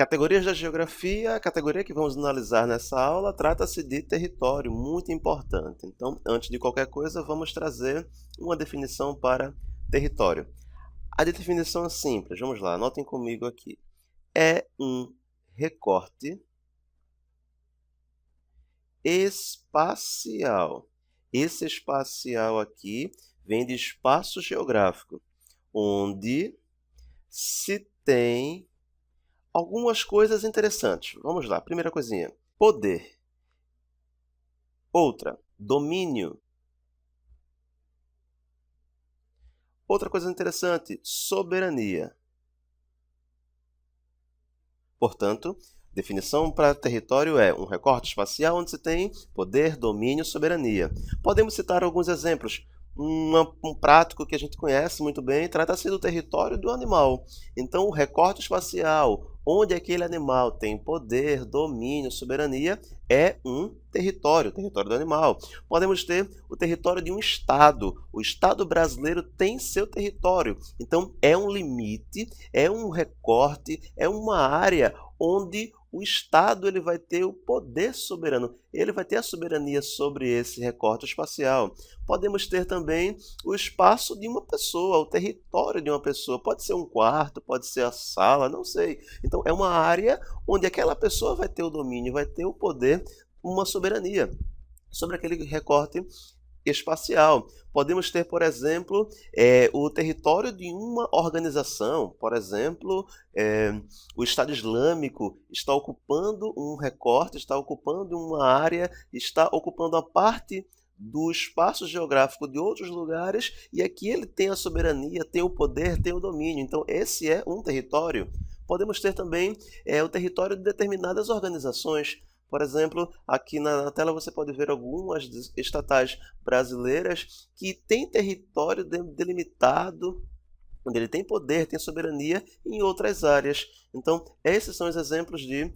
Categorias da geografia, a categoria que vamos analisar nessa aula trata-se de território, muito importante. Então, antes de qualquer coisa, vamos trazer uma definição para território. A definição é simples, vamos lá, anotem comigo aqui. É um recorte espacial. Esse espacial aqui vem de espaço geográfico, onde se tem algumas coisas interessantes. Vamos lá, primeira coisinha. Poder. Outra, domínio. Outra coisa interessante, soberania. Portanto, definição para território é um recorte espacial onde se tem poder, domínio, soberania. Podemos citar alguns exemplos. Um prático que a gente conhece muito bem trata-se do território do animal. Então, o recorte espacial, onde aquele animal tem poder, domínio, soberania, é um território, o território do animal. Podemos ter o território de um estado. O estado brasileiro tem seu território. Então, é um limite, é um recorte, é uma área onde o Estado ele vai ter o poder soberano, ele vai ter a soberania sobre esse recorte espacial. Podemos ter também o espaço de uma pessoa, o território de uma pessoa. Pode ser um quarto, pode ser a sala, não sei. Então, é uma área onde aquela pessoa vai ter o domínio, vai ter o poder, uma soberania sobre aquele recorte espacial. Podemos ter, por exemplo, o território de uma organização. Por exemplo, o Estado Islâmico está ocupando um recorte, está ocupando uma área, está ocupando a parte do espaço geográfico de outros lugares, e aqui ele tem a soberania, tem o poder, tem o domínio. Então, esse é um território. Podemos ter também o território de determinadas organizações. Por exemplo, aqui na tela você pode ver algumas estatais brasileiras que têm território delimitado, onde ele tem poder, tem soberania em outras áreas. Então, esses são os exemplos de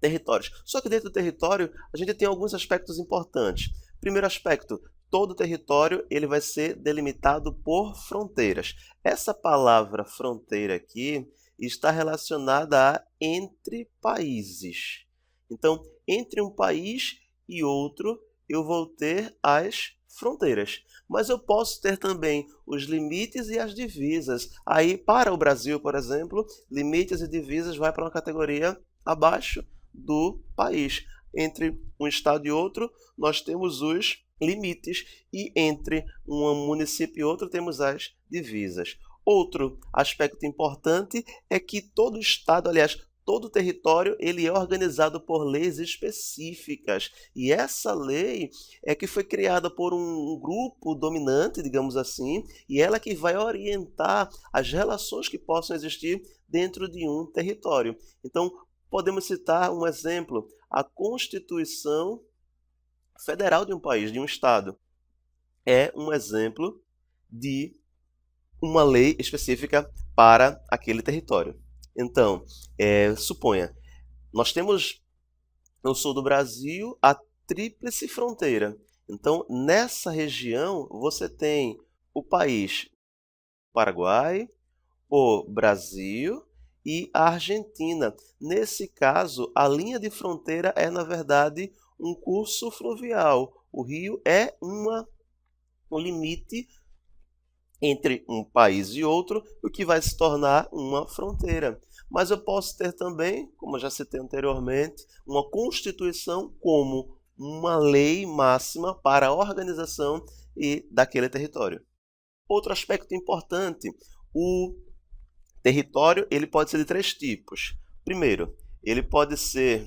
territórios. Só que dentro do território, a gente tem alguns aspectos importantes. Primeiro aspecto, todo território ele vai ser delimitado por fronteiras. Essa palavra fronteira aqui está relacionada a entre países. Então, entre um país e outro, eu vou ter as fronteiras. Mas eu posso ter também os limites e as divisas. Aí, para o Brasil, por exemplo, limites e divisas vai para uma categoria abaixo do país. Entre um estado e outro, nós temos os limites. E entre um município e outro, temos as divisas. Outro aspecto importante é que todo estado, aliás, todo território ele é organizado por leis específicas. E essa lei é que foi criada por um grupo dominante, digamos assim, e ela que vai orientar as relações que possam existir dentro de um território. Então, podemos citar um exemplo, a Constituição Federal de um país, de um estado. É um exemplo de uma lei específica para aquele território. Então, suponha, nós temos no sul do Brasil a tríplice fronteira. Então, nessa região, você tem o país Paraguai, o Brasil e a Argentina. Nesse caso, a linha de fronteira é, na verdade, um curso fluvial. O rio é um limite entre um país e outro, o que vai se tornar uma fronteira. Mas eu posso ter também, como eu já citei anteriormente, uma Constituição como uma lei máxima para a organização daquele território. Outro aspecto importante, o território ele pode ser de três tipos. Primeiro, ele pode ser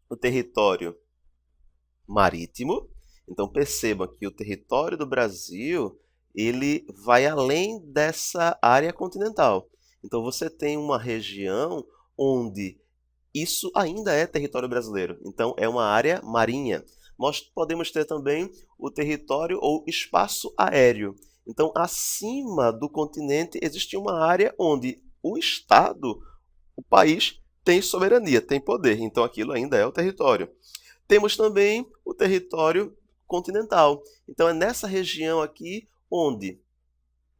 o território marítimo. Então percebam que o território do Brasil ele vai além dessa área continental. Então você tem uma região onde isso ainda é território brasileiro. Então é uma área marinha. Nós podemos ter também o território ou espaço aéreo. Então acima do continente existe uma área onde o estado, o país tem soberania, tem poder. Então aquilo ainda é o território. Temos também o território continental. Então é nessa região aqui onde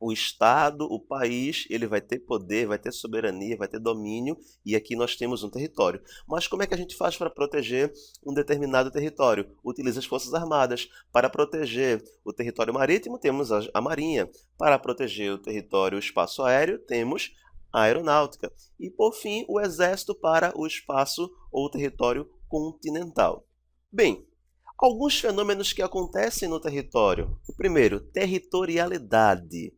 O Estado, o país, ele vai ter poder, vai ter soberania, vai ter domínio, e aqui nós temos um território. Mas como é que a gente faz para proteger um determinado território? Utiliza as Forças Armadas. Para proteger o território marítimo, temos a Marinha. Para proteger o território o espaço aéreo, temos a Aeronáutica. E, por fim, o Exército para o espaço ou território continental. Bem, alguns fenômenos que acontecem no território. O primeiro, territorialidade.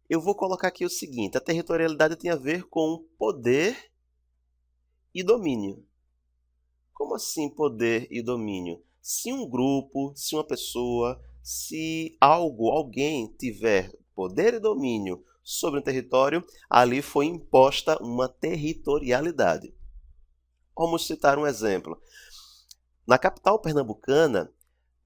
Eu vou colocar aqui o seguinte: a territorialidade tem a ver com poder e domínio. Como assim poder e domínio? Se um grupo, se uma pessoa, se algo, alguém tiver poder e domínio sobre um território, ali foi imposta uma territorialidade. Vamos citar um exemplo. Na capital pernambucana,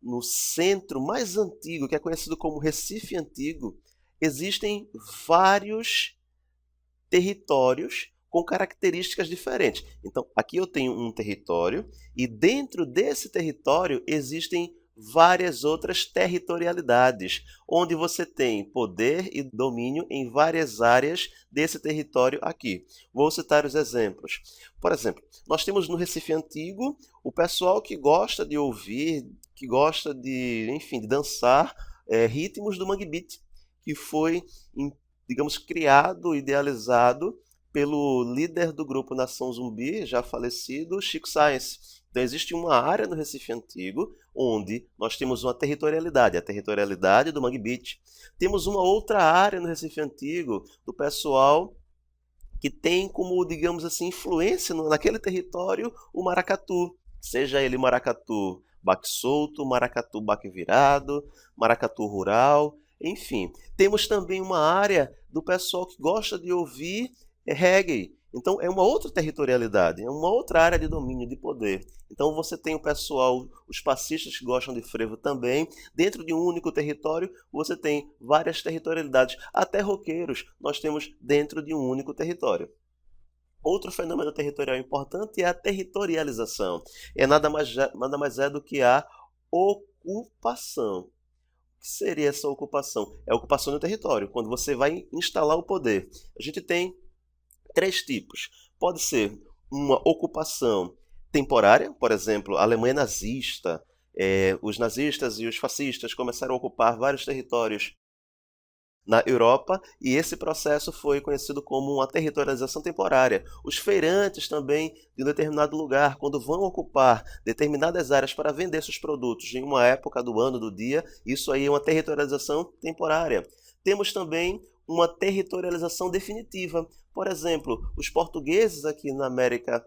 no centro mais antigo, que é conhecido como Recife Antigo, existem vários territórios com características diferentes. Então, aqui eu tenho um território e dentro desse território existem várias outras territorialidades, onde você tem poder e domínio em várias áreas desse território aqui. Vou citar os exemplos. Por exemplo, nós temos no Recife Antigo o pessoal que gosta de ouvir, que gosta de, enfim, de dançar ritmos do Mangue Beat, que foi, digamos, criado, idealizado pelo líder do grupo Nação Zumbi, já falecido, Chico Science. Então existe uma área no Recife Antigo onde nós temos uma territorialidade, a territorialidade do Mangue Beat. Temos uma outra área no Recife Antigo do pessoal que tem como, digamos assim, influência naquele território o maracatu, seja ele maracatu baque solto, maracatu baque virado, maracatu rural, enfim. Temos também uma área do pessoal que gosta de ouvir reggae. Então é uma outra territorialidade, é uma outra área de domínio, de poder. Então você tem o pessoal, os passistas que gostam de frevo também. Dentro de um único território, você tem várias territorialidades. Até roqueiros nós temos dentro de um único território. Outro fenômeno territorial importante é a territorialização. É nada mais é do que a ocupação. O que seria essa ocupação? É a ocupação do território, quando você vai instalar o poder. A gente tem três tipos. Pode ser uma ocupação temporária, por exemplo, a Alemanha nazista, os nazistas e os fascistas começaram a ocupar vários territórios na Europa, e esse processo foi conhecido como uma territorialização temporária. Os feirantes também, de um determinado lugar, quando vão ocupar determinadas áreas para vender seus produtos em uma época do ano, do dia, isso aí é uma territorialização temporária. Temos também uma territorialização definitiva. Por exemplo, os portugueses aqui na América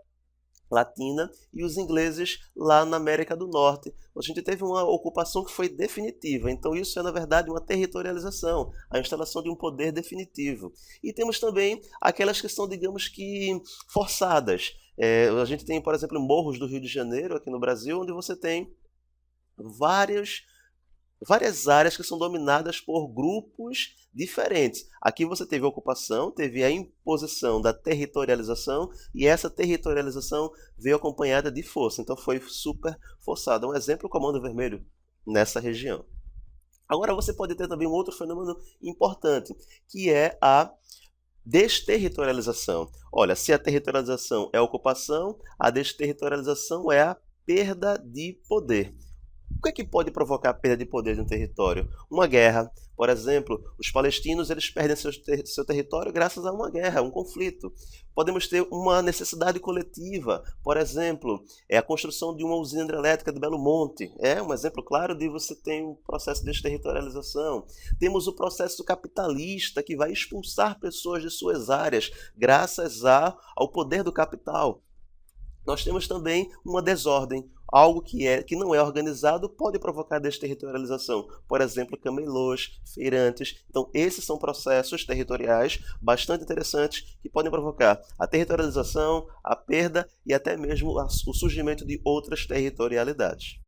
Latina e os ingleses lá na América do Norte. A gente teve uma ocupação que foi definitiva, então isso é na verdade uma territorialização, a instalação de um poder definitivo. E temos também aquelas que são, digamos que, forçadas. A gente tem, por exemplo, morros do Rio de Janeiro, aqui no Brasil, onde você tem várias áreas que são dominadas por grupos diferentes. Aqui você teve a ocupação, teve a imposição da territorialização, e essa territorialização veio acompanhada de força, então foi super forçada. Um exemplo, o Comando Vermelho nessa região. Agora você pode ter também um outro fenômeno importante, que é a desterritorialização. Olha, se a territorialização é a ocupação, a desterritorialização é a perda de poder. O que é que pode provocar a perda de poder de um território? Uma guerra. Por exemplo, os palestinos eles perdem seu território graças a uma guerra, um conflito. Podemos ter uma necessidade coletiva. Por exemplo, a construção de uma usina hidrelétrica de Belo Monte. É um exemplo claro de você ter um processo de desterritorialização. Temos o processo capitalista que vai expulsar pessoas de suas áreas graças ao poder do capital. Nós temos também uma desordem. Algo que não é organizado pode provocar desterritorialização. Por exemplo, camelôs, feirantes. Então, esses são processos territoriais bastante interessantes que podem provocar a territorialização, a perda e até mesmo o surgimento de outras territorialidades.